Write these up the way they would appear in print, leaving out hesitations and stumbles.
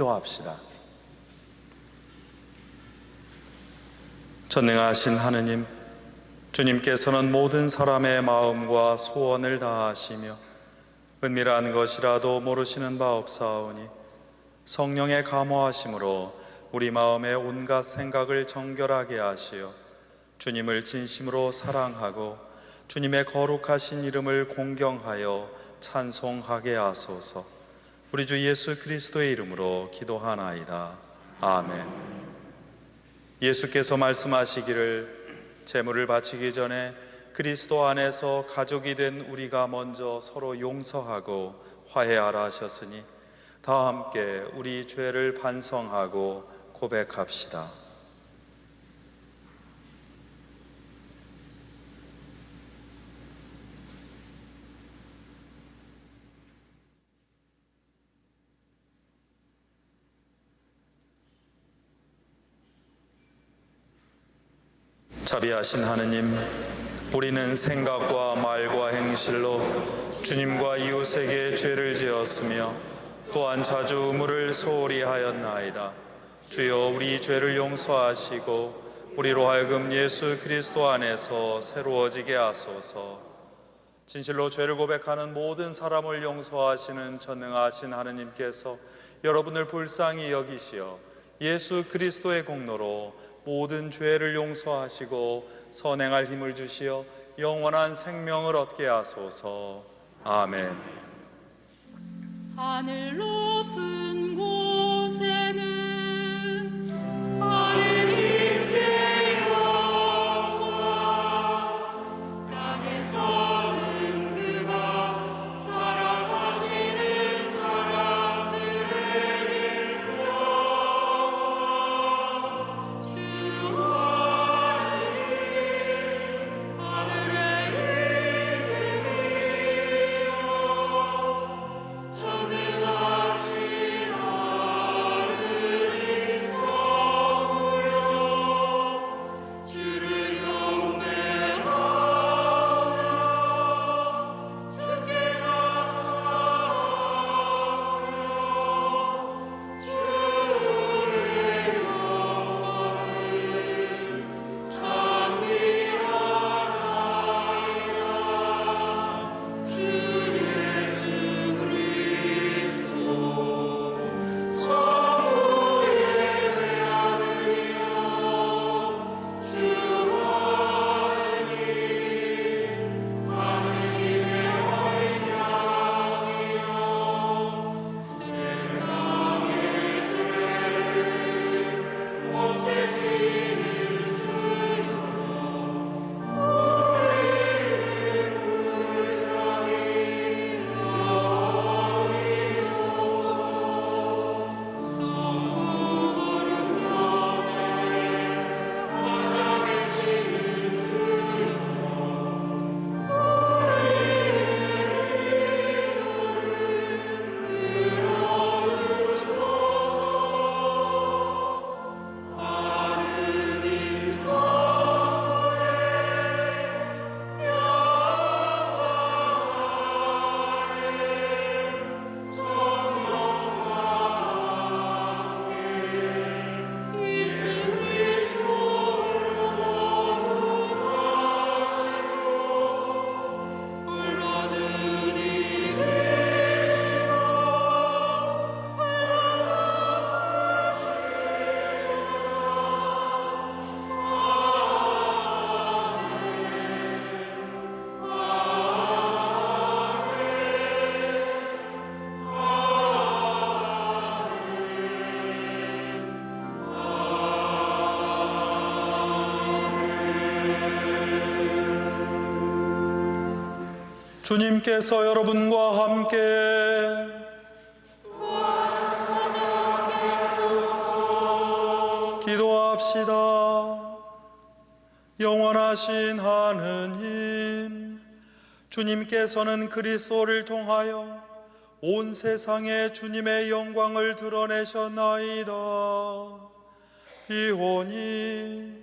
기도합시다. 전능하신 하느님, 주님께서는 모든 사람의 마음과 소원을 다하시며 은밀한 것이라도 모르시는 바 없사오니 성령의 감화하심으로 우리 마음의 온갖 생각을 정결하게 하시어 주님을 진심으로 사랑하고 주님의 거룩하신 이름을 공경하여 찬송하게 하소서. 우리 주 예수 그리스도의 이름으로 기도하나이다. 아멘. 예수께서 말씀하시기를 제물을 바치기 전에 그리스도 안에서 가족이 된 우리가 먼저 서로 용서하고 화해하라 하셨으니 다 함께 우리 죄를 반성하고 고백합시다. 자비하신 하느님, 우리는 생각과 말과 행실로 주님과 이웃에게 죄를 지었으며 또한 자주 의무를 소홀히 하였나이다. 주여, 우리 죄를 용서하시고 우리로 하여금 예수 그리스도 안에서 새로워지게 하소서. 진실로 죄를 고백하는 모든 사람을 용서하시는 전능하신 하느님께서 여러분을 불쌍히 여기시어 예수 그리스도의 공로로 모든 죄를 용서하시고 선행할 힘을 주시어 영원한 생명을 얻게 하소서. 아멘. 하늘 높은 곳에는 하느님께 영광, 땅에서는 그가 사랑하시는 사람들에게 영광. 주 하느님, 하늘에 이르리요. 전능하신 하느님 성부여, 주를 경배하며 주께 감사하며 주의 영광을 찬미하나이다. 주 예수 그리스도 성부 예배하느니라. 주 하느님, 하느님의 어린 양이여, 세상의 죄를 없애시는 주여, 우리를 불쌍히 여기소서. 성부르면에 앉아 계시는 주여, 주님께서 여러분과 함께 기도합시다. 영원하신 하느님, 주님께서는 그리스도를 통하여 온 세상에 주님의 영광을 드러내셨나이다. 비오니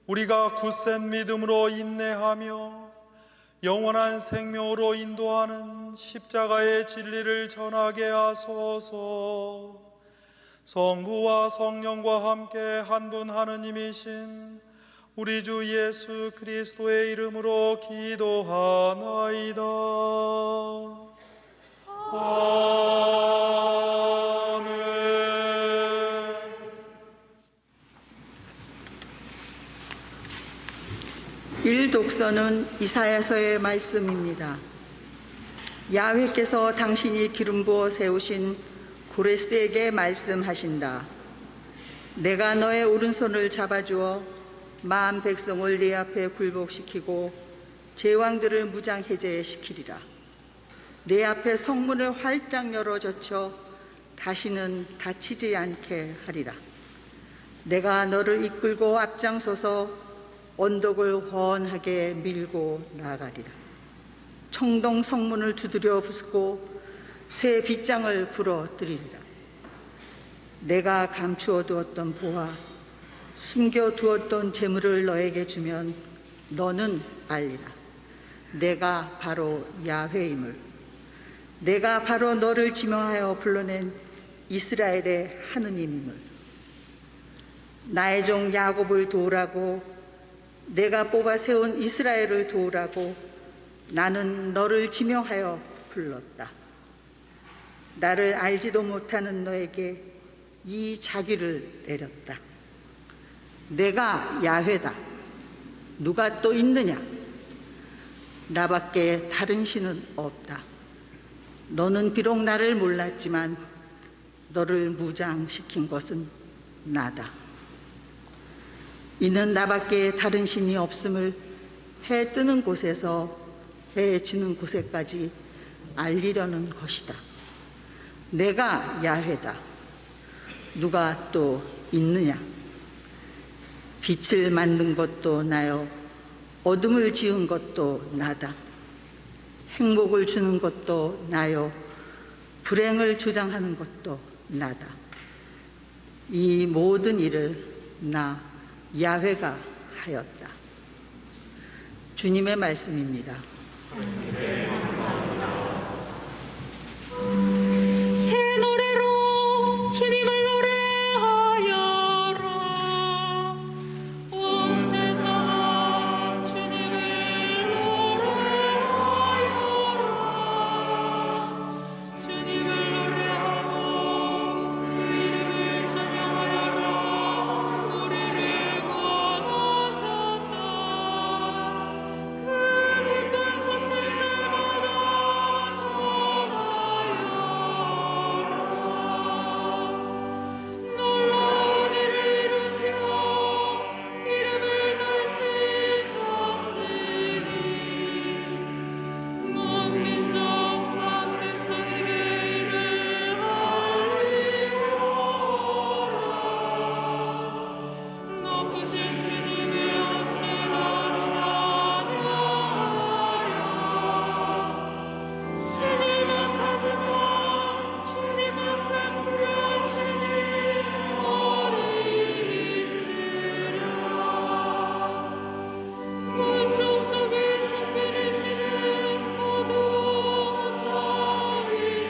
우리가 굳센 믿음으로 인내하며 영원한 생명으로 인도하는 십자가의 진리를 전하게 하소서. 성부와 성령과 함께 한 분 하느님이신 우리 주 예수 그리스도의 이름으로 기도하나이다. 아멘. 일독서는 이사야서의 말씀입니다. 야훼께서 당신이 기름 부어 세우신 고레스에게 말씀하신다. 내가 너의 오른손을 잡아주어 만 백성을 네 앞에 굴복시키고 제왕들을 무장해제시키리라. 내 앞에 성문을 활짝 열어 젖혀 다시는 닫히지 않게 하리라. 내가 너를 이끌고 앞장서서 언덕을 훤하게 밀고 나아가리라. 청동 성문을 두드려 부수고 쇠 빗장을 부러뜨리리라. 내가 감추어 두었던 보화, 숨겨 두었던 재물을 너에게 주면 너는 알리라. 내가 바로 야훼임을. 내가 바로 너를 지명하여 불러낸 이스라엘의 하느님임을. 나의 종 야곱을 도우라고, 내가 뽑아 세운 이스라엘을 도우라고 나는 너를 지명하여 불렀다. 나를 알지도 못하는 너에게 이 자기를 내렸다. 내가 야훼다. 누가 또 있느냐? 나밖에 다른 신은 없다. 너는 비록 나를 몰랐지만 너를 무장시킨 것은 나다. 이는 나밖에 다른 신이 없음을 해 뜨는 곳에서 해 지는 곳에까지 알리려는 것이다. 내가 야훼다. 누가 또 있느냐? 빛을 만든 것도 나요, 어둠을 지은 것도 나다. 행복을 주는 것도 나요, 불행을 조장하는 것도 나다. 이 모든 일을 나 야훼가 하였다. 주님의 말씀입니다. 새 노래로 주님을 노래하여라. 온 세상아 주님을 노래하여라. 주님을 노래하고 그 이름을 찬양하여라. 우리를 구원하셨다. 그 기쁜 소식을 받아 전하여라. 놀라운 일을 이루시고 이름을 넓히셨으니 먼 민족 만 백성에게 이를 알리라. 높으신 주님을 언제나 찬양하여. 신이 높아지면 주님 앞에 부르시니 어디 있으랴. 문중 속에 숨기시는 모두 소리지라.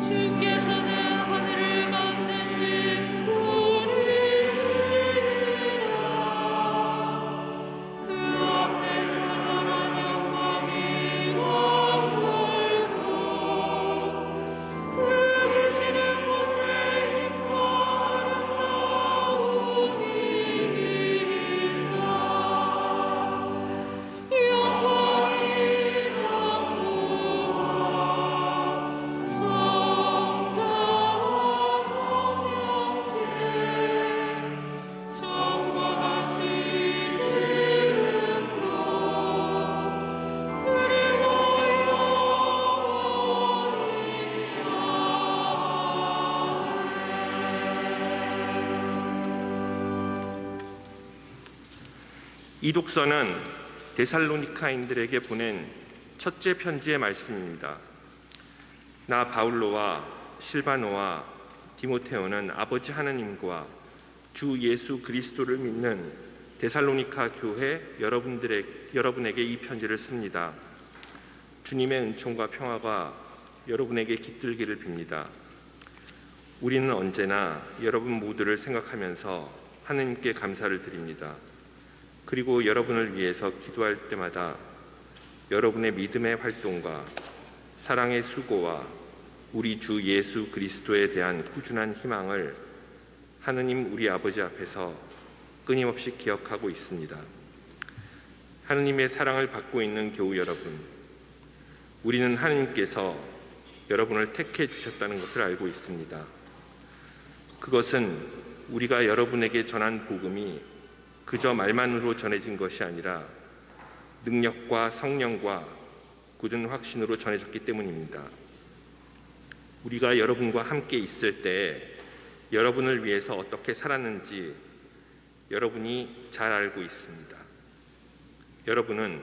주께서는 하늘을 만드신 분이시라. 그 앞에 찬란한 영광이 왕골고 그 계시는 곳에 힘과 아름다움이 있다. 영광이 성부와 성자와 성령께 처음과 같이 지금도 그리고 이 독서는 데살로니카인들에게 보낸 첫째 편지의 말씀입니다. 나 바울로와 실바노와 디모테오는 아버지 하느님과 주 예수 그리스도를 믿는 데살로니카 교회 여러분에게 이 편지를 씁니다. 주님의 은총과 평화가 여러분에게 깃들기를 빕니다. 우리는 언제나 여러분 모두를 생각하면서 하느님께 감사를 드립니다. 그리고 여러분을 위해서 기도할 때마다 여러분의 믿음의 활동과 사랑의 수고와 우리 주 예수 그리스도에 대한 꾸준한 희망을 하느님 우리 아버지 앞에서 끊임없이 기억하고 있습니다. 하느님의 사랑을 받고 있는 교우 여러분, 우리는 하느님께서 여러분을 택해 주셨다는 것을 알고 있습니다. 그것은 우리가 여러분에게 전한 복음이 그저 말만으로 전해진 것이 아니라 능력과 성령과 굳은 확신으로 전해졌기 때문입니다. 우리가 여러분과 함께 있을 때 여러분을 위해서 어떻게 살았는지 여러분이 잘 알고 있습니다. 여러분은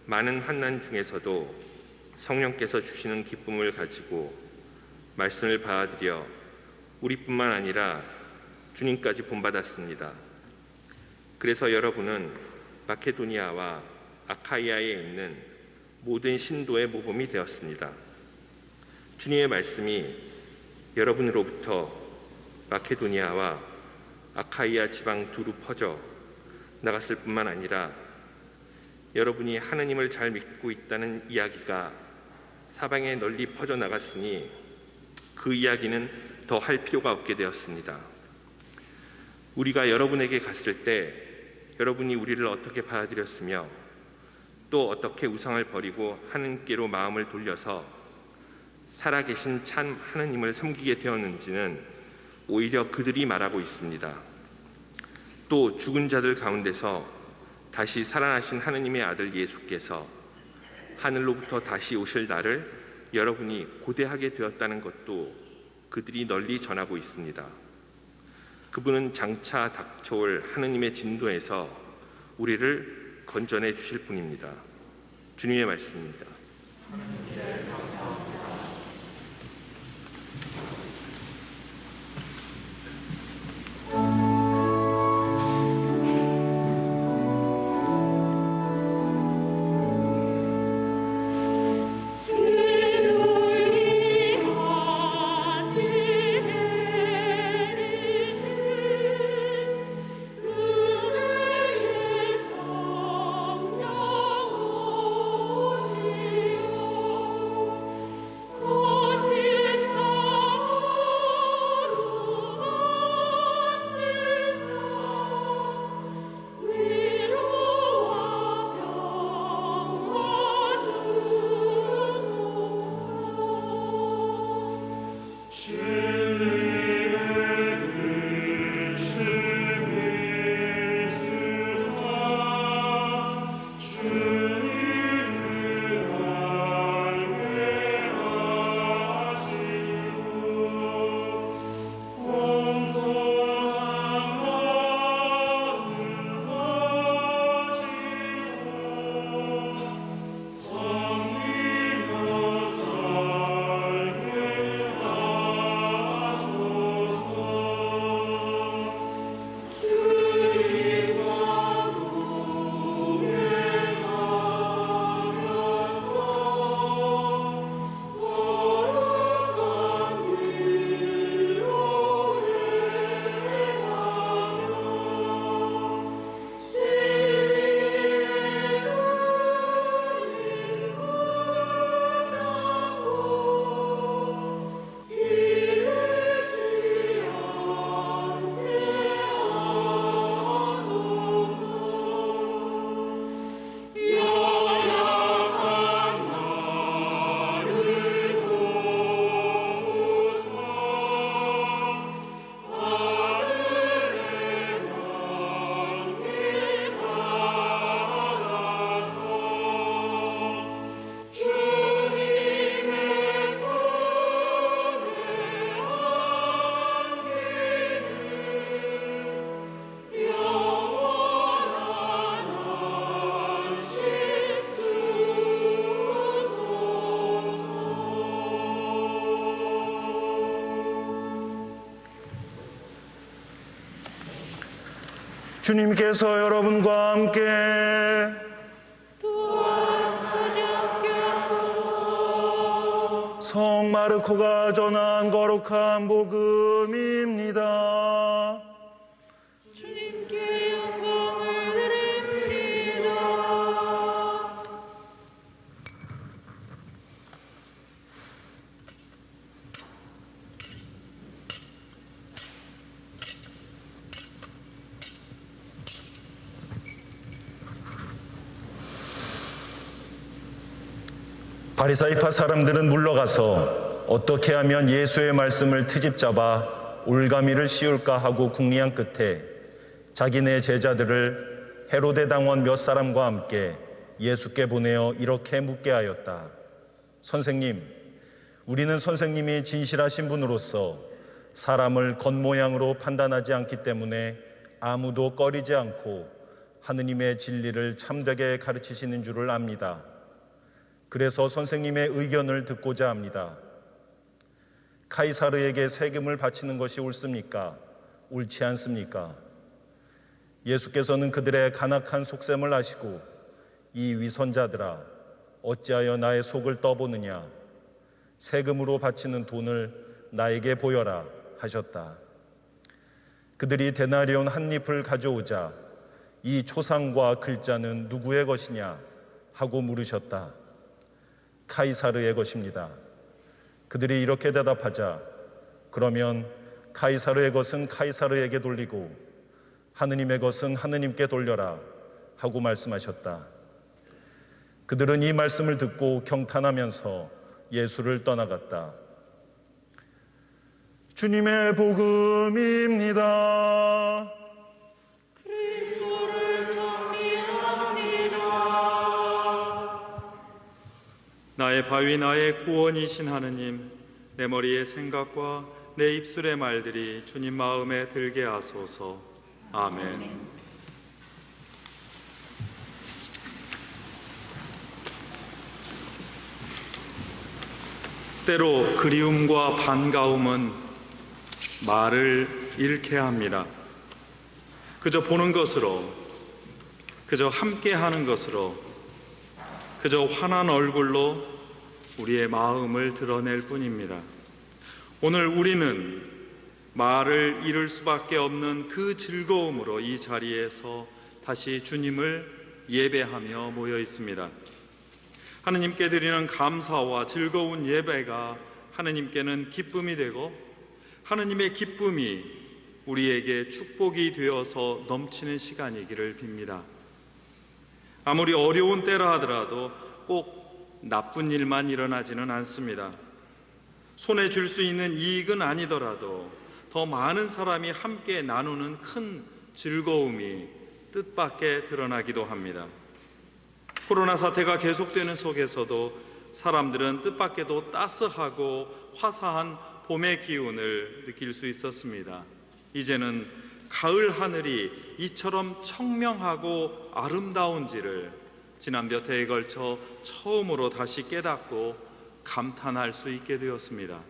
많은 환난 중에서도 성령께서 주시는 기쁨을 가지고 말씀을 받아들여 우리뿐만 아니라 주님까지 본받았습니다. 그래서 여러분은 마케도니아와 아카이아에 있는 모든 신도의 모범이 되었습니다. 주님의 말씀이 여러분으로부터 마케도니아와 아카이아 지방 두루 퍼져 나갔을 뿐만 아니라 여러분이 하느님을 잘 믿고 있다는 이야기가 사방에 널리 퍼져 나갔으니 그 이야기는 더 할 필요가 없게 되었습니다. 우리가 여러분에게 갔을 때 여러분이 우리를 어떻게 받아들였으며 또 어떻게 우상을 버리고 하느님께로 마음을 돌려서 살아계신 참 하느님을 섬기게 되었는지는 오히려 그들이 말하고 있습니다. 또 죽은 자들 가운데서 다시 살아나신 하느님의 아들 예수께서 하늘로부터 다시 오실 날을 여러분이 고대하게 되었다는 것도 그들이 널리 전하고 있습니다. 그분은 장차 닥쳐올 하느님의 진도에서 우리를 건져내 주실 분입니다. 주님의 말씀입니다. 주님께서 여러분과 함께 또한 찾아옵소서. 성마르 마르코가 전한 거룩한 복음입니다. 주님께 영광을 드립니다. 바리사이파 사람들은 물러가서 어떻게 하면 예수의 말씀을 트집잡아 올가미를 씌울까 하고 궁리한 끝에 자기네 제자들을 헤로데 당원 몇 사람과 함께 예수께 보내어 이렇게 묻게 하였다. 선생님, 우리는 선생님이 진실하신 분으로서 사람을 겉모양으로 판단하지 않기 때문에 아무도 꺼리지 않고 하느님의 진리를 참되게 가르치시는 줄을 압니다. 그래서 선생님의 의견을 듣고자 합니다. 카이사르에게 세금을 바치는 것이 옳습니까? 옳지 않습니까? 예수께서는 그들의 간악한 속셈을 아시고 이 위선자들아 어찌하여 나의 속을 떠보느냐? 세금으로 바치는 돈을 나에게 보여라 하셨다. 그들이 데나리온 한 잎을 가져오자 이 초상과 글자는 누구의 것이냐 하고 물으셨다. 카이사르의 것입니다. 그들이 이렇게 대답하자 그러면 카이사르의 것은 카이사르에게 돌리고 하느님의 것은 하느님께 돌려라 하고 말씀하셨다. 그들은 이 말씀을 듣고 경탄하면서 예수를 떠나갔다. 주님의 복음입니다. 그리스도를 찬미합니다. 나의 바위 나의 구원이신 하느님, 내 머리의 생각과 내 입술의 말들이 주님 마음에 들게 하소서. 아멘. 때로 그리움과 반가움은 말을 잃게 합니다. 그저 보는 것으로, 그저 함께하는 것으로, 그저 환한 얼굴로 우리의 마음을 드러낼 뿐입니다. 오늘 우리는 말을 잃을 수밖에 없는 그 즐거움으로 이 자리에서 다시 주님을 예배하며 모여 있습니다. 하느님께 드리는 감사와 즐거운 예배가 하느님께는 기쁨이 되고 하느님의 기쁨이 우리에게 축복이 되어서 넘치는 시간이기를 빕니다. 아무리 어려운 때라 하더라도 꼭 나쁜 일만 일어나지는 않습니다. 손에 줄 수 있는 이익은 아니더라도 더 많은 사람이 함께 나누는 큰 즐거움이 뜻밖에 드러나기도 합니다. 코로나 사태가 계속되는 속에서도 사람들은 뜻밖에도 따스하고 화사한 봄의 기운을 느낄 수 있었습니다. 이제는 가을 하늘이 이처럼 청명하고 아름다운지를 지난 몇 해에 걸쳐 처음으로 다시 깨닫고 감탄할 수 있게 되었습니다.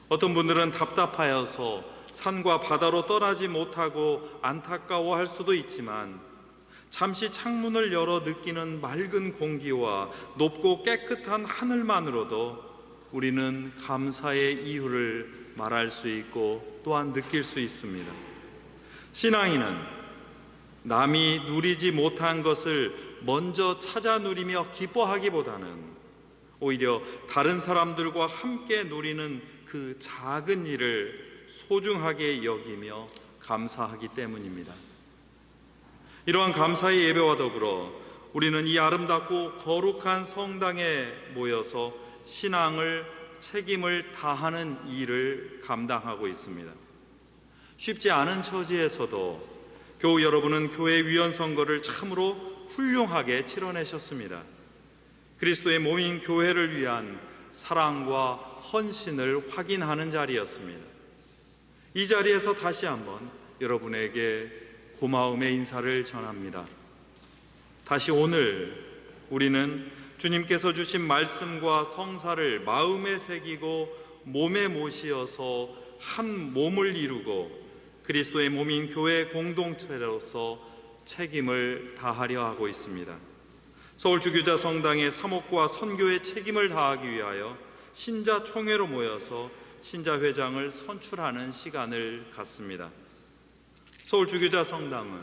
어떤 분들은 답답하여서 산과 바다로 떠나지 못하고 안타까워할 수도 있지만 잠시 창문을 열어 느끼는 맑은 공기와 높고 깨끗한 하늘만으로도 우리는 감사의 이유를 말할 수 있고 또한 느낄 수 있습니다. 신앙인은 남이 누리지 못한 것을 먼저 찾아 누리며 기뻐하기보다는 오히려 다른 사람들과 함께 누리는 그 작은 일을 소중하게 여기며 감사하기 때문입니다. 이러한 감사의 예배와 더불어 우리는 이 아름답고 거룩한 성당에 모여서 신앙을 책임을 다하는 일을 감당하고 있습니다. 쉽지 않은 처지에서도 교우 여러분은 교회 위원 선거를 참으로 훌륭하게 치러내셨습니다. 그리스도의 몸인 교회를 위한 사랑과 헌신을 확인하는 자리였습니다. 이 자리에서 다시 한번 여러분에게 고마움의 인사를 전합니다. 다시 오늘 우리는 주님께서 주신 말씀과 성사를 마음에 새기고 몸에 모시어서 한 몸을 이루고 그리스도의 몸인 교회 공동체로서 책임을 다하려 하고 있습니다. 서울 주교자 성당의 사목과 선교의 책임을 다하기 위하여 신자 총회로 모여서 신자 회장을 선출하는 시간을 갖습니다. 서울주교자 성당은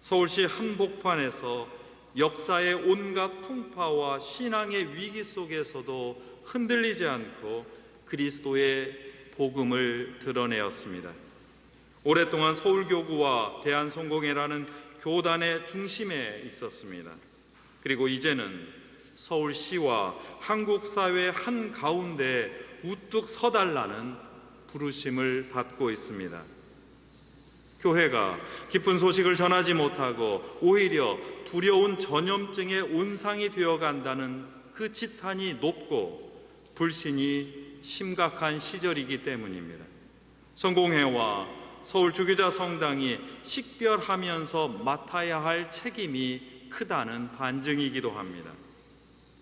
서울시 한복판에서 역사의 온갖 풍파와 신앙의 위기 속에서도 흔들리지 않고 그리스도의 복음을 드러내었습니다. 오랫동안 서울교구와 대한성공회라는 교단의 중심에 있었습니다. 그리고 이제는 서울시와 한국사회 한가운데 우뚝 서달라는 부르심을 받고 있습니다. 교회가 기쁜 소식을 전하지 못하고 오히려 두려운 전염증의 온상이 되어간다는 그 지탄이 높고 불신이 심각한 시절이기 때문입니다. 성공회와 서울주교자 성당이 식별하면서 맡아야 할 책임이 크다는 반증이기도 합니다.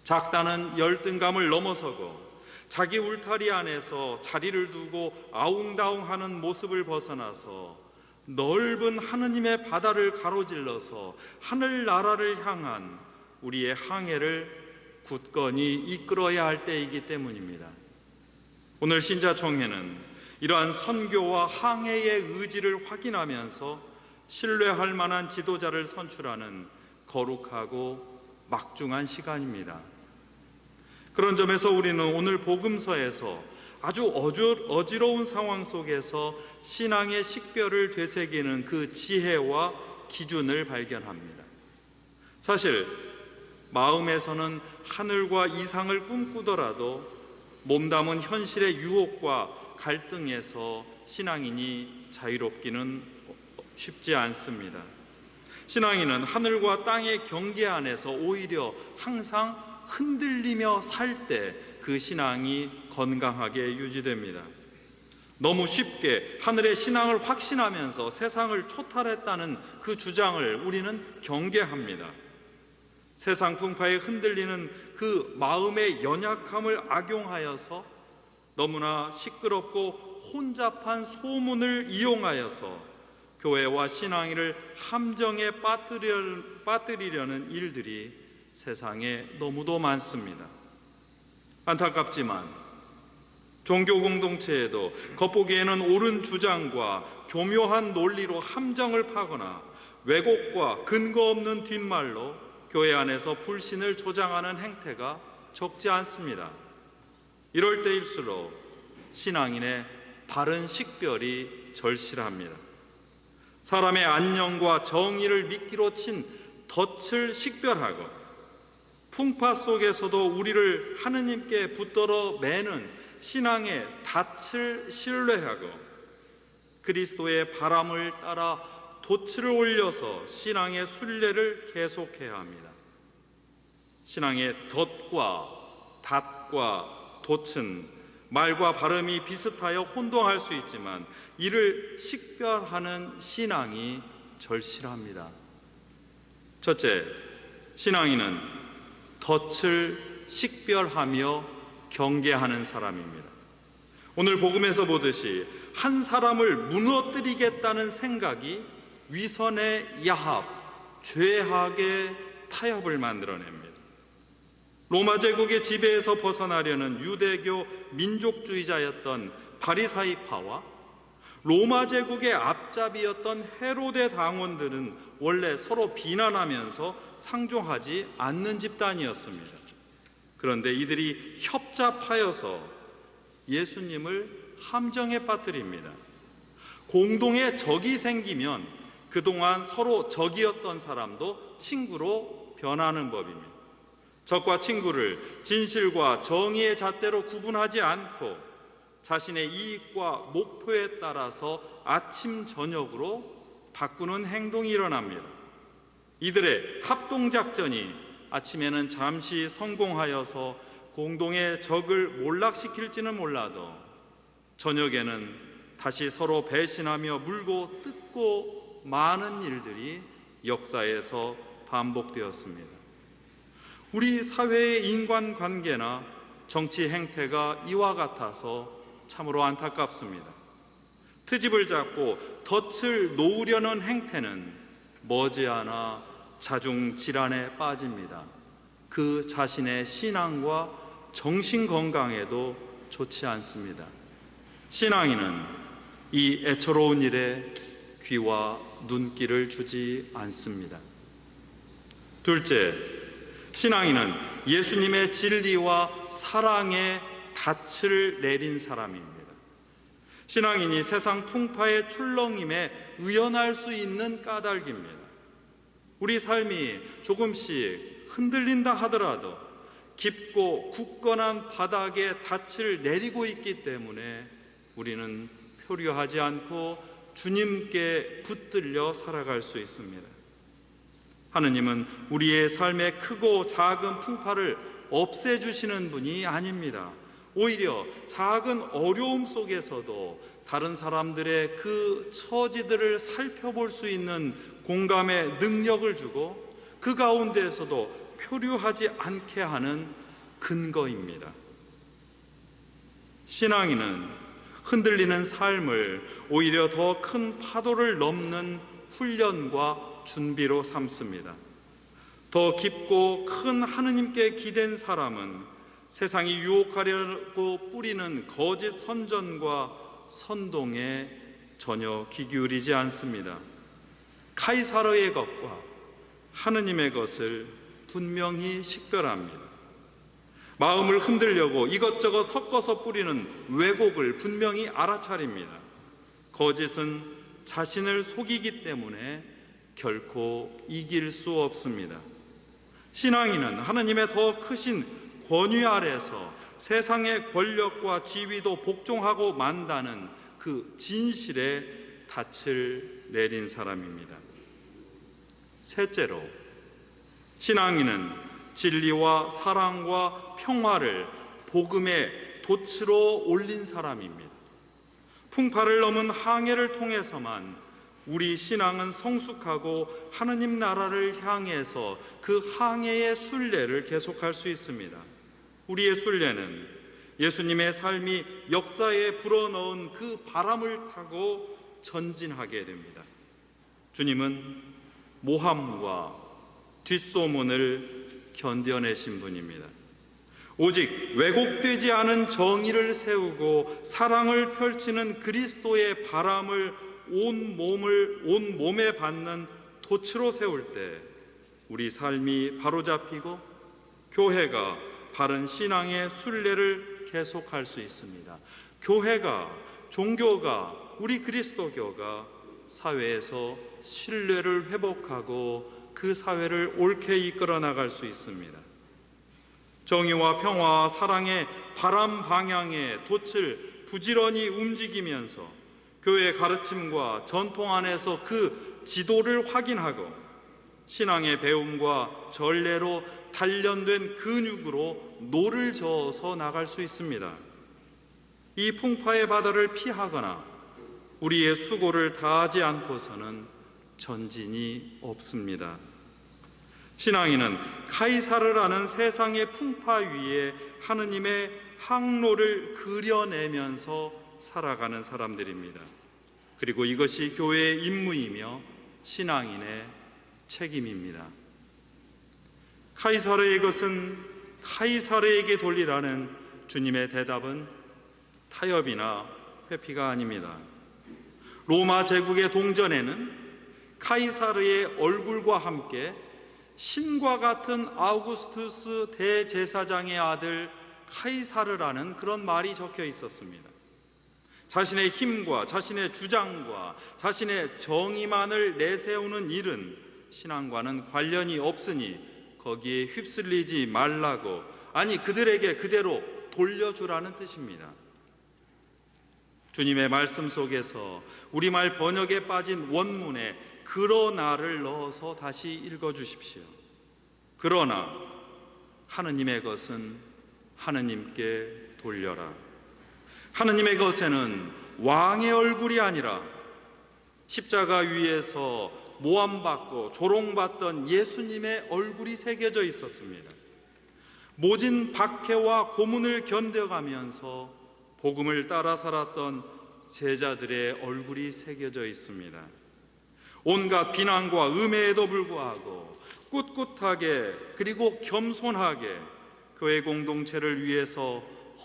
작다는 열등감을 넘어서고 자기 울타리 안에서 자리를 두고 아웅다웅하는 모습을 벗어나서 넓은 하느님의 바다를 가로질러서 하늘나라를 향한 우리의 항해를 굳건히 이끌어야 할 때이기 때문입니다. 오늘 신자총회는 이러한 선교와 항해의 의지를 확인하면서 신뢰할 만한 지도자를 선출하는 거룩하고 막중한 시간입니다. 그런 점에서 우리는 오늘 복음서에서 아주 어지러운 상황 속에서 신앙의 식별을 되새기는 그 지혜와 기준을 발견합니다. 사실 마음에서는 하늘과 이상을 꿈꾸더라도 몸담은 현실의 유혹과 갈등에서 신앙인이 자유롭기는 쉽지 않습니다. 신앙인은 하늘과 땅의 경계 안에서 오히려 항상 흔들리며 살 때 그 신앙이 건강하게 유지됩니다. 너무 쉽게 하늘의 신앙을 확신하면서 세상을 초탈했다는 그 주장을 우리는 경계합니다. 세상 풍파에 흔들리는 그 마음의 연약함을 악용하여서 너무나 시끄럽고 혼잡한 소문을 이용하여서 교회와 신앙인을 함정에 빠뜨리려는 일들이 세상에 너무도 많습니다. 안타깝지만 종교 공동체에도 겉보기에는 옳은 주장과 교묘한 논리로 함정을 파거나 왜곡과 근거 없는 뒷말로 교회 안에서 불신을 조장하는 행태가 적지 않습니다. 이럴 때일수록 신앙인의 바른 식별이 절실합니다. 사람의 안녕과 정의를 미끼로 친 덫을 식별하고 풍파 속에서도 우리를 하느님께 붙들어 매는 신앙의 닻을 신뢰하고 그리스도의 바람을 따라 돛을 올려서 신앙의 순례를 계속해야 합니다. 신앙의 덫과 닷과 돛은 말과 발음이 비슷하여 혼동할 수 있지만 이를 식별하는 신앙이 절실합니다. 첫째, 신앙인은 덫을 식별하며 경계하는 사람입니다. 오늘 복음에서 보듯이 한 사람을 무너뜨리겠다는 생각이 위선의 야합, 죄악의 타협을 만들어냅니다. 로마 제국의 지배에서 벗어나려는 유대교 민족주의자였던 바리사이파와 로마 제국의 앞잡이였던 헤로데 당원들은 원래 서로 비난하면서 상종하지 않는 집단이었습니다. 그런데 이들이 협잡하여서 예수님을 함정에 빠뜨립니다. 공동의 적이 생기면 그동안 서로 적이었던 사람도 친구로 변하는 법입니다. 적과 친구를 진실과 정의의 잣대로 구분하지 않고 자신의 이익과 목표에 따라서 아침 저녁으로 바꾸는 행동이 일어납니다. 이들의 합동작전이 아침에는 잠시 성공하여서 공동의 적을 몰락시킬지는 몰라도 저녁에는 다시 서로 배신하며 물고 뜯고 많은 일들이 역사에서 반복되었습니다. 우리 사회의 인간관계나 정치 행태가 이와 같아서 참으로 안타깝습니다. 트집을 잡고 덫을 놓으려는 행태는 머지않아 자중질환에 빠집니다. 그 자신의 신앙과 정신 건강에도 좋지 않습니다. 신앙인은 이 애처로운 일에 귀와 눈길을 주지 않습니다. 둘째, 신앙인은 예수님의 진리와 사랑의 닻을 내린 사람입니다. 신앙인이 세상 풍파의 출렁임에 의연할 수 있는 까닭입니다. 우리 삶이 조금씩 흔들린다 하더라도 깊고 굳건한 바닥에 닻을 내리고 있기 때문에 우리는 표류하지 않고 주님께 붙들려 살아갈 수 있습니다. 하느님은 우리의 삶의 크고 작은 풍파를 없애주시는 분이 아닙니다. 오히려 작은 어려움 속에서도 다른 사람들의 그 처지들을 살펴볼 수 있는 공감의 능력을 주고 그 가운데에서도 표류하지 않게 하는 근거입니다. 신앙인은 흔들리는 삶을 오히려 더 큰 파도를 넘는 훈련과 준비로 삼습니다. 더 깊고 큰 하느님께 기댄 사람은 세상이 유혹하려고 뿌리는 거짓 선전과 선동에 전혀 귀 기울이지 않습니다. 카이사르의 것과 하느님의 것을 분명히 식별합니다. 마음을 흔들려고 이것저것 섞어서 뿌리는 왜곡을 분명히 알아차립니다. 거짓은 자신을 속이기 때문에 결코 이길 수 없습니다. 신앙인은 하느님의 더 크신 권위 아래서 세상의 권력과 지위도 복종하고 만다는 그 진실에 닻을 내린 사람입니다. 셋째로, 신앙인은 진리와 사랑과 평화를 복음의 돛으로 올린 사람입니다. 풍파를 넘은 항해를 통해서만 우리 신앙은 성숙하고 하느님 나라를 향해서 그 항해의 순례를 계속할 수 있습니다. 우리의 순례는 예수님의 삶이 역사에 불어넣은 그 바람을 타고 전진하게 됩니다. 주님은 모함과 뒷소문을 견뎌내신 분입니다. 오직 왜곡되지 않은 정의를 세우고 사랑을 펼치는 그리스도의 바람을 온 몸에 받는 돛으로 세울 때 우리 삶이 바로잡히고 교회가 바른 신앙의 순례를 계속할 수 있습니다. 교회가, 종교가, 우리 그리스도교가 사회에서 신뢰를 회복하고 그 사회를 옳게 이끌어 나갈 수 있습니다. 정의와 평화와 사랑의 바람 방향의 돛을 부지런히 움직이면서 교회의 가르침과 전통 안에서 그 지도를 확인하고 신앙의 배움과 전례로 단련된 근육으로 노를 저어서 나갈 수 있습니다. 이 풍파의 바다를 피하거나 우리의 수고를 다하지 않고서는 전진이 없습니다. 신앙인은 카이사르라는 세상의 풍파 위에 하느님의 항로를 그려내면서 살아가는 사람들입니다. 그리고 이것이 교회의 임무이며 신앙인의 책임입니다. 카이사르의 것은 카이사르에게 돌리라는 주님의 대답은 타협이나 회피가 아닙니다. 로마 제국의 동전에는 카이사르의 얼굴과 함께 신과 같은 아우구스투스 대제사장의 아들 카이사르라는 그런 말이 적혀 있었습니다. 자신의 힘과 자신의 주장과 자신의 정의만을 내세우는 일은 신앙과는 관련이 없으니 거기에 휩쓸리지 말라고, 아니 그들에게 그대로 돌려주라는 뜻입니다. 주님의 말씀 속에서 우리말 번역에 빠진 원문에 그러나를 넣어서 다시 읽어주십시오. 그러나 하느님의 것은 하느님께 돌려라. 하느님의 것에는 왕의 얼굴이 아니라 십자가 위에서 모함받고 조롱받던 예수님의 얼굴이 새겨져 있었습니다. 모진 박해와 고문을 견뎌가면서 복음을 따라 살았던 제자들의 얼굴이 새겨져 있습니다. 온갖 비난과 음해에도 불구하고 꿋꿋하게 그리고 겸손하게 교회 공동체를 위해서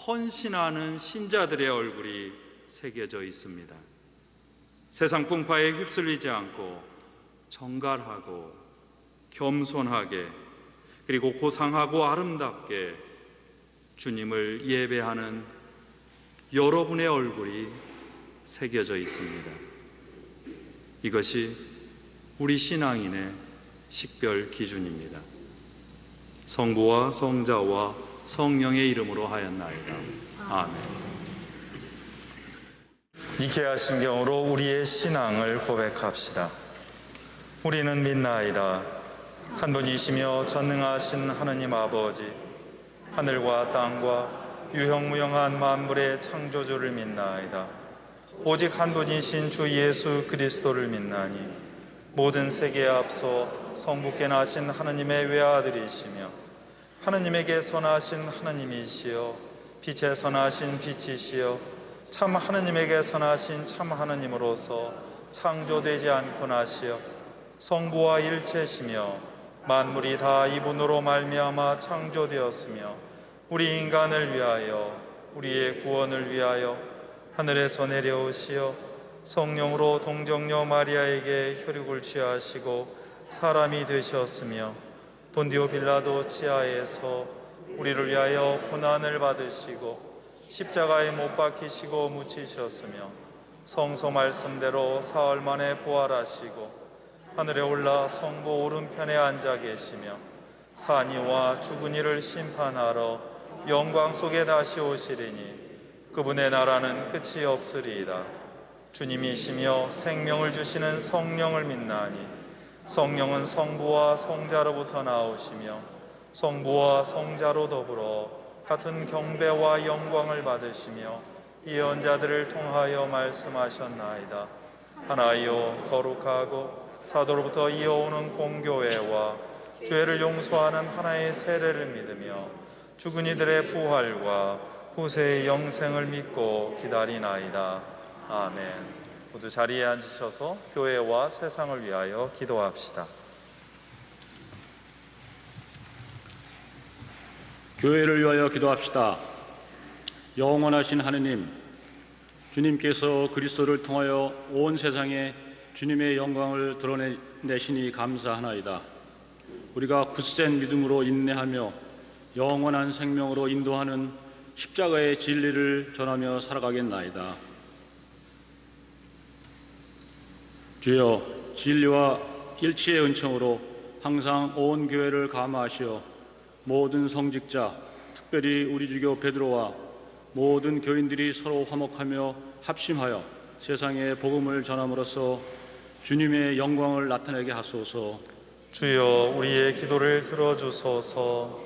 헌신하는 신자들의 얼굴이 새겨져 있습니다. 세상 풍파에 휩쓸리지 않고 정갈하고 겸손하게 그리고 고상하고 아름답게 주님을 예배하는 여러분의 얼굴이 새겨져 있습니다. 이것이 우리 신앙인의 식별 기준입니다. 성부와 성자와 성령의 이름으로 하였나이다. 아멘. 니케아 신경으로 우리의 신앙을 고백합시다. 우리는 믿나이다. 한 분이시며 전능하신 하느님 아버지, 하늘과 땅과 유형무형한 만물의 창조주를 믿나이다. 오직 한 분이신 주 예수 그리스도를 믿나니 모든 세계에 앞서 성부께 나신 하느님의 외아들이시며 하느님에게 선하신 하느님이시여 빛에 선하신 빛이시여 참 하느님에게 선하신 참 하느님으로서 창조되지 않고 나시어 성부와 일체시며 만물이 다 이분으로 말미암아 창조되었으며 우리 인간을 위하여 우리의 구원을 위하여 하늘에서 내려오시어 성령으로 동정녀 마리아에게 혈육을 취하시고 사람이 되셨으며 본디오 빌라도 치하에서 우리를 위하여 고난을 받으시고 십자가에 못 박히시고 묻히셨으며 성서 말씀대로 사흘 만에 부활하시고 하늘에 올라 성부 오른편에 앉아 계시며 산이와 죽은 이를 심판하러 영광 속에 다시 오시리니 그분의 나라는 끝이 없으리이다. 주님이시며 생명을 주시는 성령을 믿나니 성령은 성부와 성자로부터 나오시며 성부와 성자로 더불어 같은 경배와 영광을 받으시며 예언자들을 통하여 말씀하셨나이다. 하나여 거룩하고 사도로부터 이어오는 공교회와 죄를 용서하는 하나의 세례를 믿으며 죽은 이들의 부활과 후세의 영생을 믿고 기다리나이다. 아멘. 모두 자리에 앉으셔서 교회와 세상을 위하여 기도합시다. 교회를 위하여 기도합시다. 영원하신 하느님, 주님께서 그리스도를 통하여 온 세상에 주님의 영광을 드러내시니 감사하나이다. 우리가 굳센 믿음으로 인내하며 영원한 생명으로 인도하는 십자가의 진리를 전하며 살아가겠나이다. 주여, 진리와 일치의 은총으로 항상 온 교회를 감화하시어 모든 성직자, 특별히 우리 주교 베드로와 모든 교인들이 서로 화목하며 합심하여 세상에 복음을 전함으로써 주님의 영광을 나타내게 하소서. 주여, 우리의 기도를 들어주소서.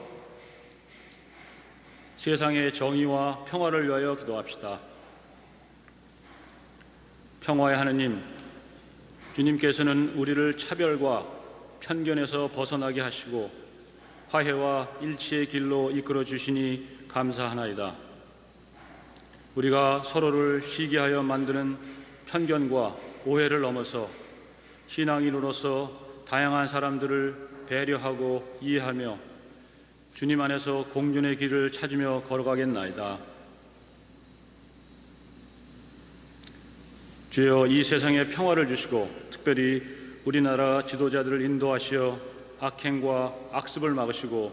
세상의 정의와 평화를 위하여 기도합시다. 평화의 하느님, 주님께서는 우리를 차별과 편견에서 벗어나게 하시고 화해와 일치의 길로 이끌어 주시니 감사하나이다. 우리가 서로를 시기하여 만드는 편견과 오해를 넘어서 신앙인으로서 다양한 사람들을 배려하고 이해하며 주님 안에서 공존의 길을 찾으며 걸어가겠나이다. 주여, 이 세상에 평화를 주시고 특별히 우리나라 지도자들을 인도하시어 악행과 악습을 막으시고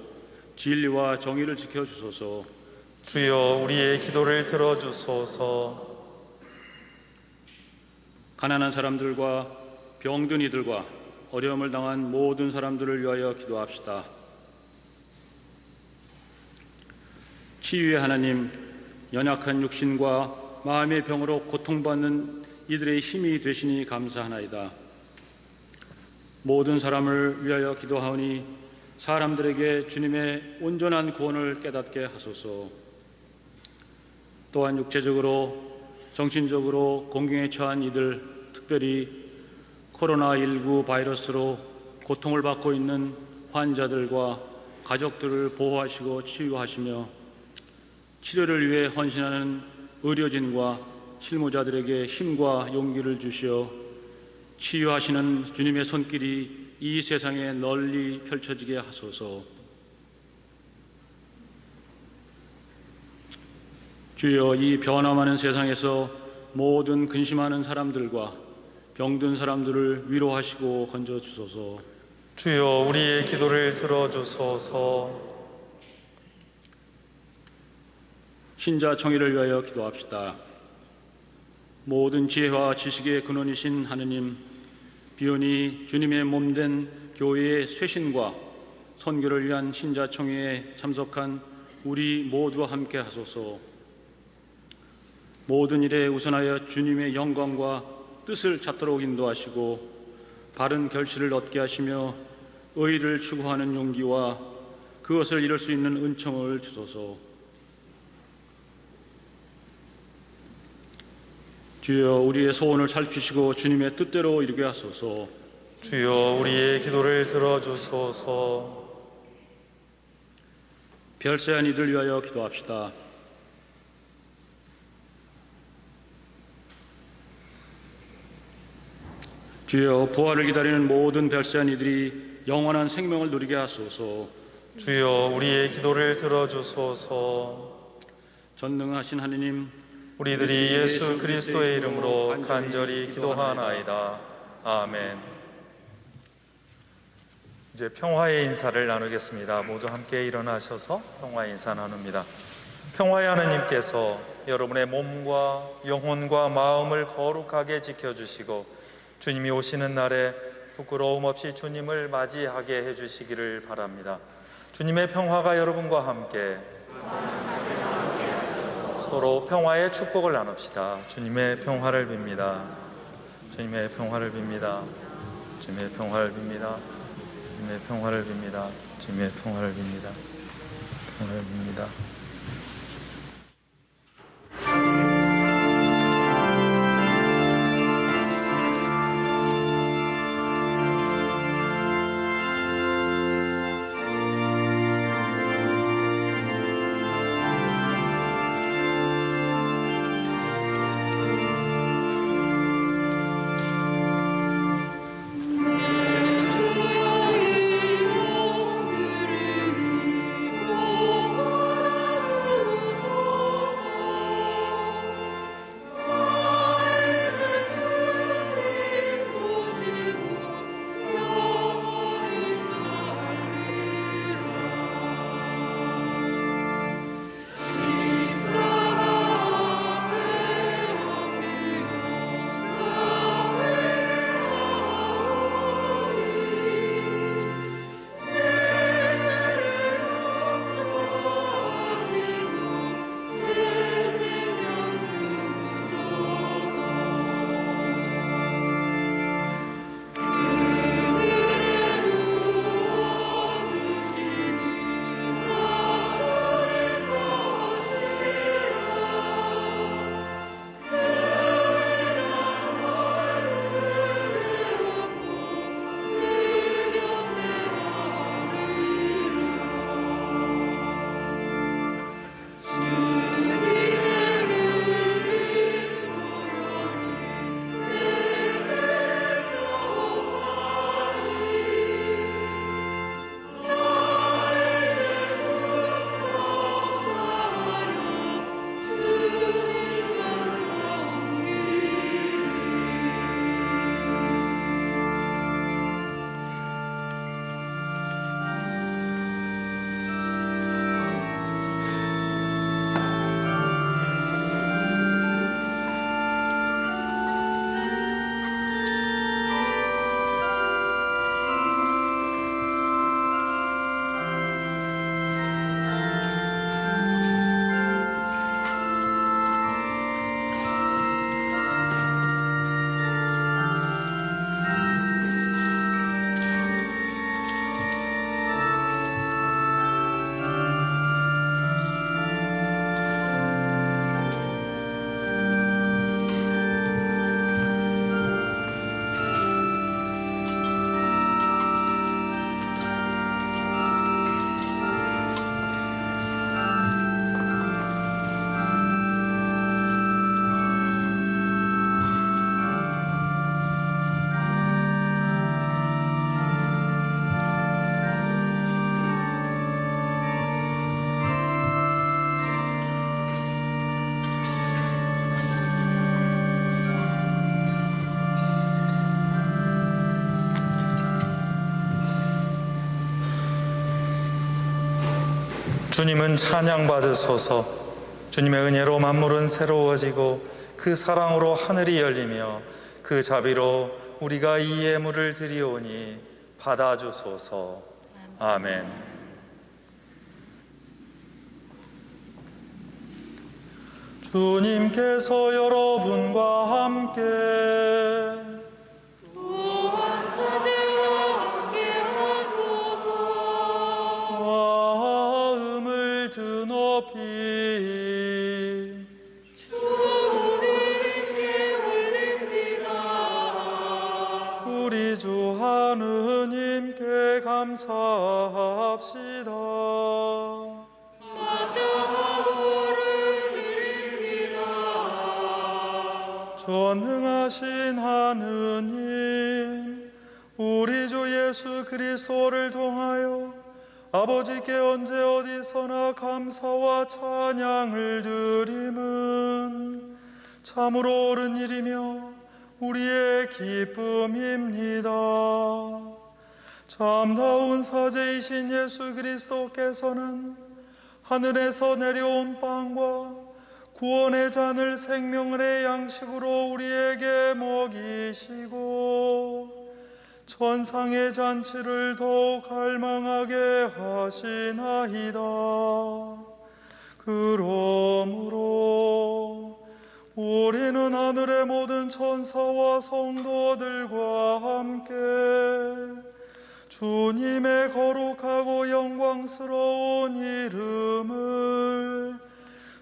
진리와 정의를 지켜주소서. 주여, 우리의 기도를 들어주소서. 가난한 사람들과 병든 이들과 어려움을 당한 모든 사람들을 위하여 기도합시다. 치유의 하나님, 연약한 육신과 마음의 병으로 고통받는 이들의 힘이 되시니 감사하나이다. 모든 사람을 위하여 기도하오니 사람들에게 주님의 온전한 구원을 깨닫게 하소서. 또한 육체적으로 정신적으로 공경에 처한 이들, 특별히 코로나19 바이러스로 고통을 받고 있는 환자들과 가족들을 보호하시고 치유하시며 치료를 위해 헌신하는 의료진과 실무자들에게 힘과 용기를 주시어 치유하시는 주님의 손길이 이 세상에 널리 펼쳐지게 하소서. 주여, 이 변화많은 세상에서 모든 근심하는 사람들과 병든 사람들을 위로하시고 건져주소서. 주여 우리의 기도를 들어주소서. 신자청의를 위하여 기도합시다. 모든 지혜와 지식의 근원이신 하느님, 비온이 주님의 몸된 교회의 쇄신과 선교를 위한 신자청회에 참석한 우리 모두와 함께 하소서. 모든 일에 우선하여 주님의 영광과 뜻을 찾도록 인도하시고 바른 결실을 얻게 하시며 의를 추구하는 용기와 그것을 이룰 수 있는 은총을 주소서. 주여, 우리의 소원을 살피시고 주님의 뜻대로 이루게 하소서. 주여 우리의 기도를 들어주소서. 별세한 이들 위하여 기도합시다. 주여, 부활을 기다리는 모든 별세한 이들이 영원한 생명을 누리게 하소서. 주여 우리의 기도를 들어주소서. 전능하신 하느님, 우리들이 예수 그리스도의 이름으로 간절히 기도하나이다. 아멘. 이제 평화의 인사를 나누겠습니다. 모두 함께 일어나셔서 평화의 인사 나눕니다. 평화의 하나님께서 여러분의 몸과 영혼과 마음을 거룩하게 지켜주시고 주님이 오시는 날에 부끄러움 없이 주님을 맞이하게 해주시기를 바랍니다. 주님의 평화가 여러분과 함께 서로 평화의 축복을 나눕시다. 주님의 평화를 빕니다. 주님의 평화를 빕니다. 주님의 평화를 빕니다. 주님의 평화를 빕니다. 주님의 평화를 빕니다. 평화를 빕니다. 주님은 찬양받으소서. 주님의 은혜로 만물은 새로워지고 그 사랑으로 하늘이 열리며 그 자비로 우리가 이 예물을 드리오니 받아주소서. 아멘. 주님께서 여러분과 함께 또한 사제와 함께 하소서. 마음을 드높이 주님께 올립니다. 우리 주 하느님께 감사합시다. 전능하신 하느님, 우리 주 예수 그리스도를 통하여 아버지께 언제 어디서나 감사와 찬양을 드림은 참으로 옳은 일이며 우리의 기쁨입니다. 참다운 사제이신 예수 그리스도께서는 하늘에서 내려온 빵과 구원의 잔을 생명의 양식으로 우리에게 먹이시고 천상의 잔치를 더욱 갈망하게 하시나이다. 그러므로 우리는 하늘의 모든 천사와 성도들과 함께 주님의 거룩하고 영광스러운 이름을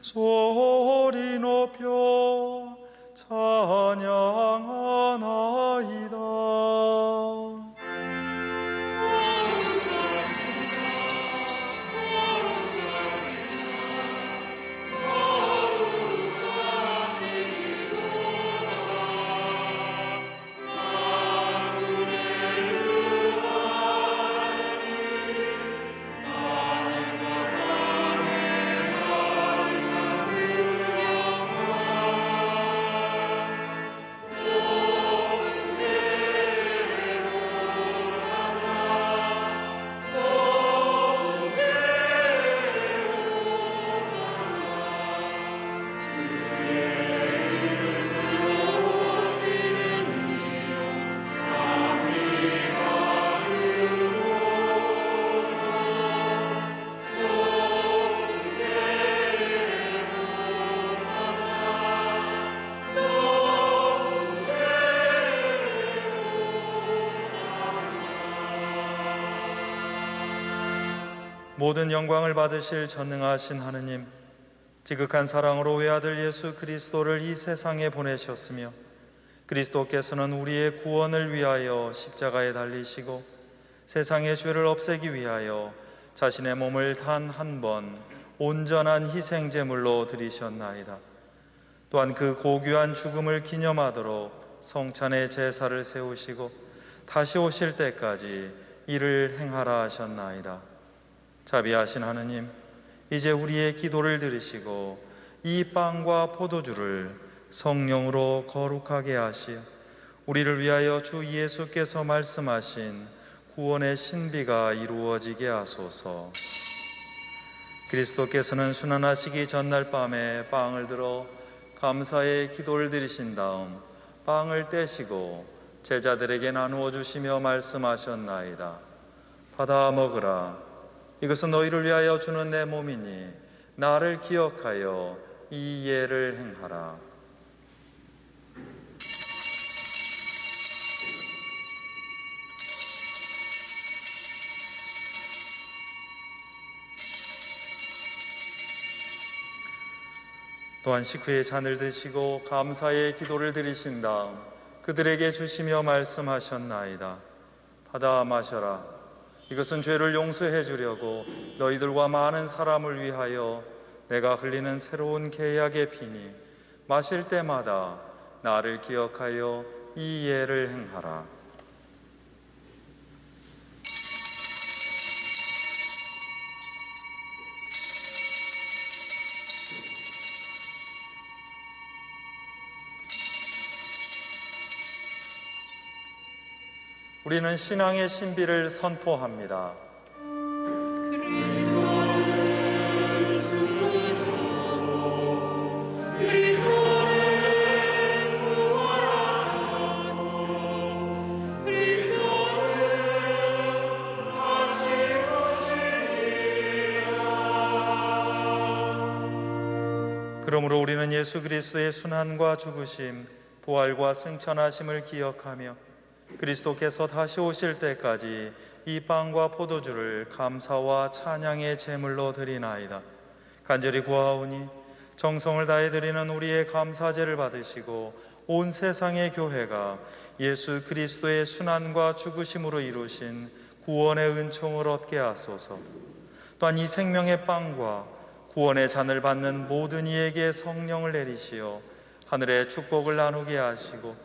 소리 높여 찬양하나이다. 모든 영광을 받으실 전능하신 하느님, 지극한 사랑으로 외아들 예수 그리스도를 이 세상에 보내셨으며 그리스도께서는 우리의 구원을 위하여 십자가에 달리시고 세상의 죄를 없애기 위하여 자신의 몸을 단 한 번 온전한 희생제물로 드리셨나이다. 또한 그 고귀한 죽음을 기념하도록 성찬의 제사를 세우시고 다시 오실 때까지 이를 행하라 하셨나이다. 자비하신 하느님, 이제 우리의 기도를 들으시고 이 빵과 포도주를 성령으로 거룩하게 하시어 우리를 위하여 주 예수께서 말씀하신 구원의 신비가 이루어지게 하소서. 그리스도께서는 순환하시기 전날 밤에 빵을 들어 감사의 기도를 드리신 다음 빵을 떼시고 제자들에게 나누어 주시며 말씀하셨나이다. 받아 먹으라. 이것은 너희를 위하여 주는 내 몸이니 나를 기억하여 이 예를 행하라. 또한 식후에 잔을 드시고 감사의 기도를 드리신 다음 그들에게 주시며 말씀하셨나이다. 받아 마셔라. 이것은 죄를 용서해 주려고 너희들과 많은 사람을 위하여 내가 흘리는 새로운 계약의 피니 마실 때마다 나를 기억하여 이 예를 행하라. 우리는 신앙의 신비를 선포합니다. 그리스도를 그러므로 우리는 예수 그리스도의 순환과 죽으심, 부활과 승천하심을 기억하며 그리스도께서 다시 오실 때까지 이 빵과 포도주를 감사와 찬양의 제물로 드리나이다. 간절히 구하오니 정성을 다해 드리는 우리의 감사제를 받으시고 온 세상의 교회가 예수 그리스도의 순환과 죽으심으로 이루신 구원의 은총을 얻게 하소서. 또한 이 생명의 빵과 구원의 잔을 받는 모든 이에게 성령을 내리시어 하늘의 축복을 나누게 하시고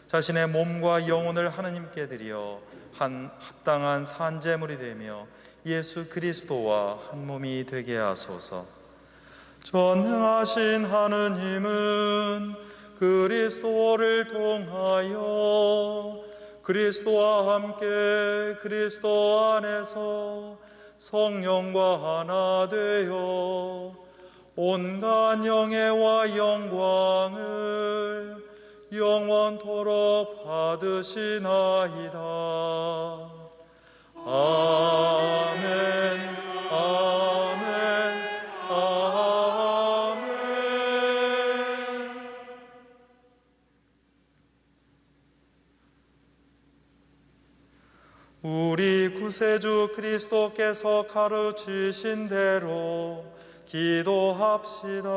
자신의 몸과 영혼을 하느님께 드려 한 합당한 산제물이 되며 예수 그리스도와 한 몸이 되게 하소서. 전능하신 하느님은 그리스도를 통하여 그리스도와 함께 그리스도 안에서 성령과 하나 되어 온갖 영예와 영광을 영원토록 받으시나이다. 아멘. 아멘. 아멘. 우리 구세주 그리스도께서 가르치신 대로 기도합시다.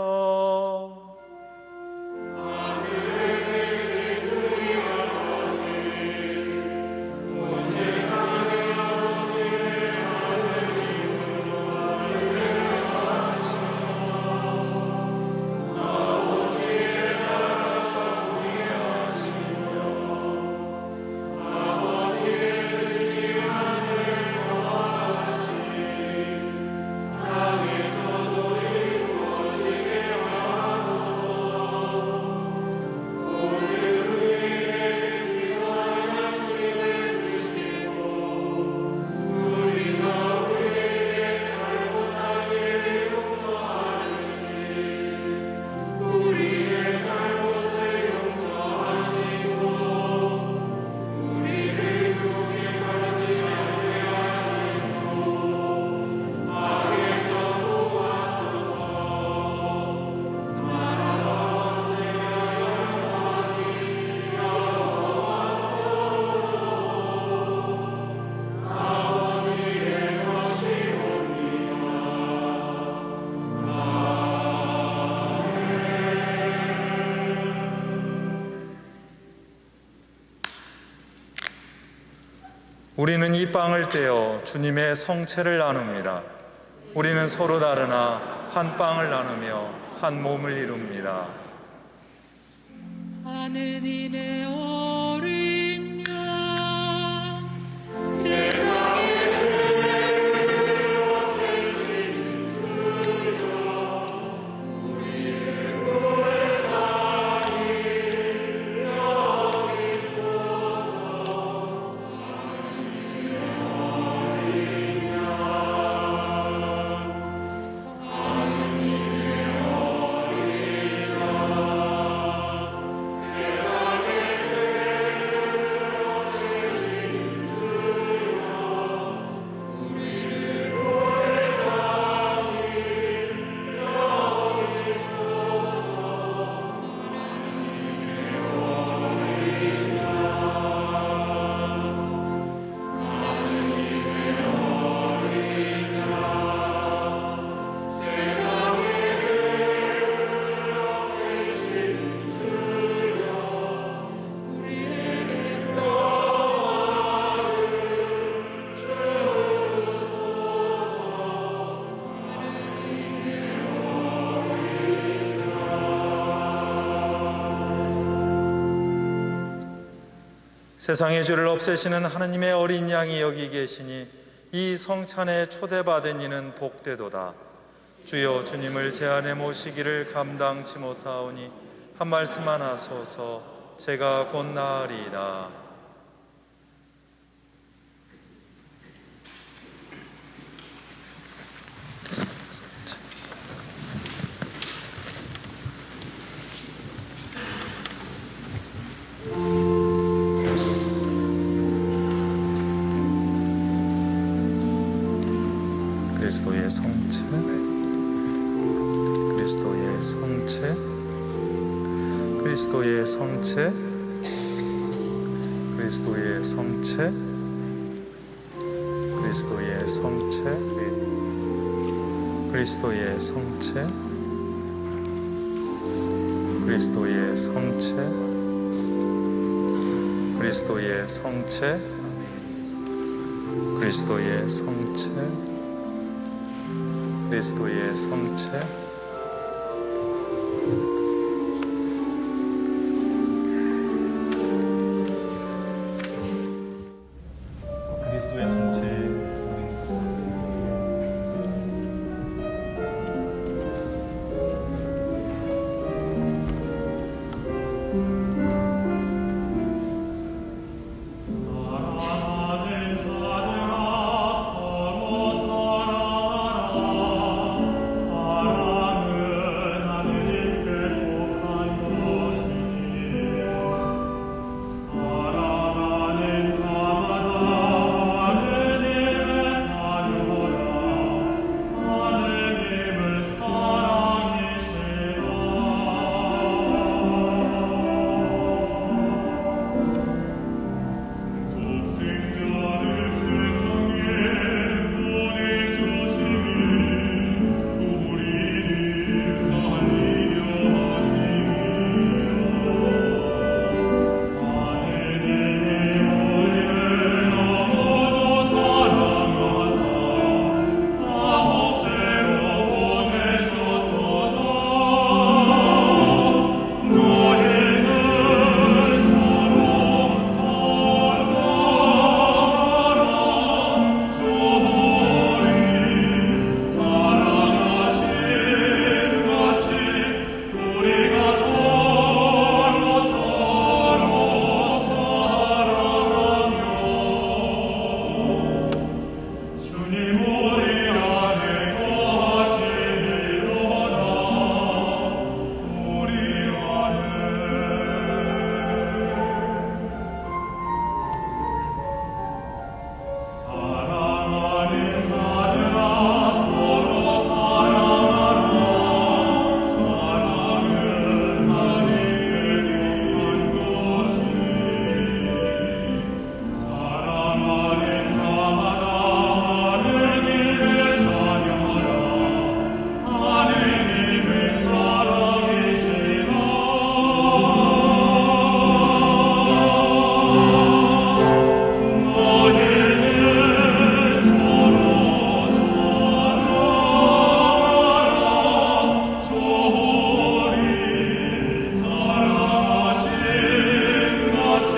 우리는 이 빵을 떼어 주님의 성체를 나눕니다. 우리는 서로 다르나 한 빵을 나누며 한 몸을 이룹니다. 하느님의 어린 양 세상의 죄를 없애신 주여 우리를 구원하니 여기소서. 세상의 죄를 없애시는 하느님의 어린 양이 여기 계시니 이 성찬에 초대받은 이는 복되도다. 주여 주님을 제 안에 모시기를 감당치 못하오니 한 말씀만 하소서. 제가 곧 나으리이다. 그리스도의 성체, 그리스도의 성 성체, 그리스도의 성체, 그리스도의 성체, 그리스도의 성체, 그리스도의 성체, 그리스도의 성체, 그리스도의 성체, 그리스도의 성체, 그리스도의 성체, 그리스도의 성체. 사랑하는 자들아 서로 사랑하라. 사랑은 하느님께 속한 것이니 사랑하는 자마다 하느님을 사랑하라. 하느님을 사랑이시라. 독생자를 세상에 보내주시니 우리를 살리려 하시니라. 하느님이 우리를 너무도 사랑하사 다옥제로 보내셨도다. 너희는 서로 사랑하라. 주님 사랑하신 같이 우리가 서로 사랑하며 주님 우리 안에 거하시리로다. 우리 사랑하는 자들아 서로 사랑하라. 사랑은 하나님께 속한 것이니 사랑하는 자마다 하느님을 찬양하라. 하느님은 사랑이시라. 너희는 서로 사랑하라. 주님 사랑하신 같이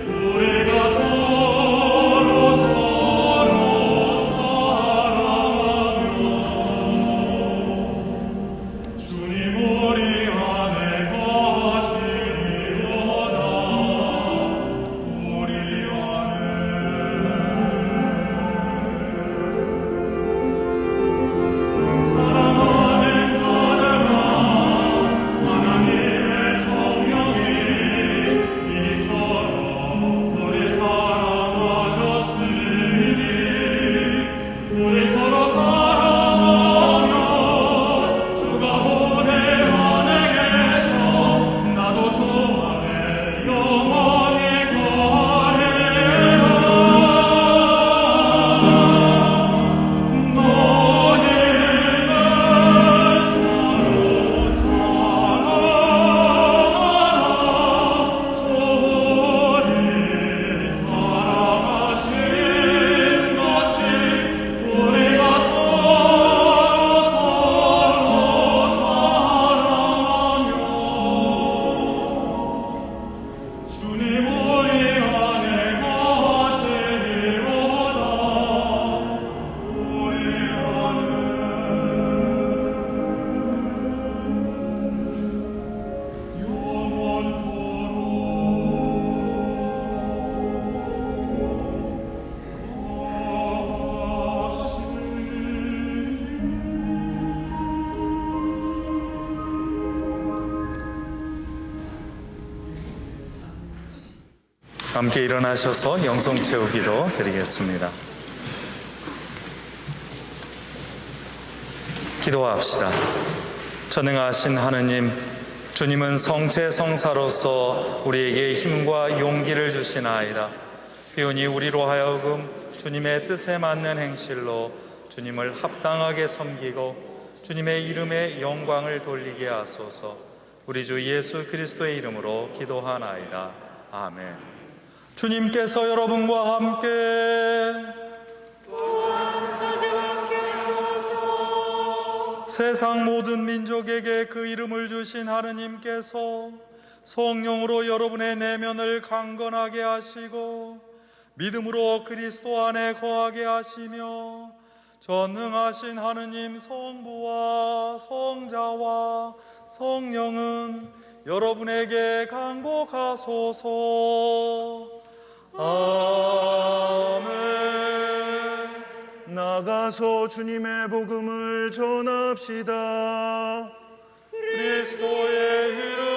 우리가 서로 사랑하며 주님 우리 안에 거하시리로다. 우리 사랑하는 자들아 하나님의 성령이 이처럼 우리 사랑하셨으니 우리 서로 사랑하며 주가 우리 안에 계셔 나도 주 안에 영원히 거하리라. 너희는 서로 사랑하라. 주님 사랑하신 같이 우리가 서로 사랑하며 주님 우리 안에 거하시리로다. 우리 함께 일어나셔서 영성 채우기도 드리겠습니다. 기도합시다. 전능하신 하느님, 주님은 성체 성사로서 우리에게 힘과 용기를 주시나이다. 비오니 우리로 하여금 주님의 뜻에 맞는 행실로 주님을 합당하게 섬기고 주님의 이름에 영광을 돌리게 하소서. 우리 주 예수 그리스도의 이름으로 기도하나이다. 아멘. 주님께서 여러분과 함께 세상 모든 민족에게 그 이름을 주신 하느님께서 성령으로 여러분의 내면을 강건하게 하시고 믿음으로 그리스도 안에 거하게 하시며 전능하신 하느님 성부와 성자와 성령은 여러분에게 강복하소서. 아멘. 나가서 주님의 복음을 전합시다. 그리스도의 이름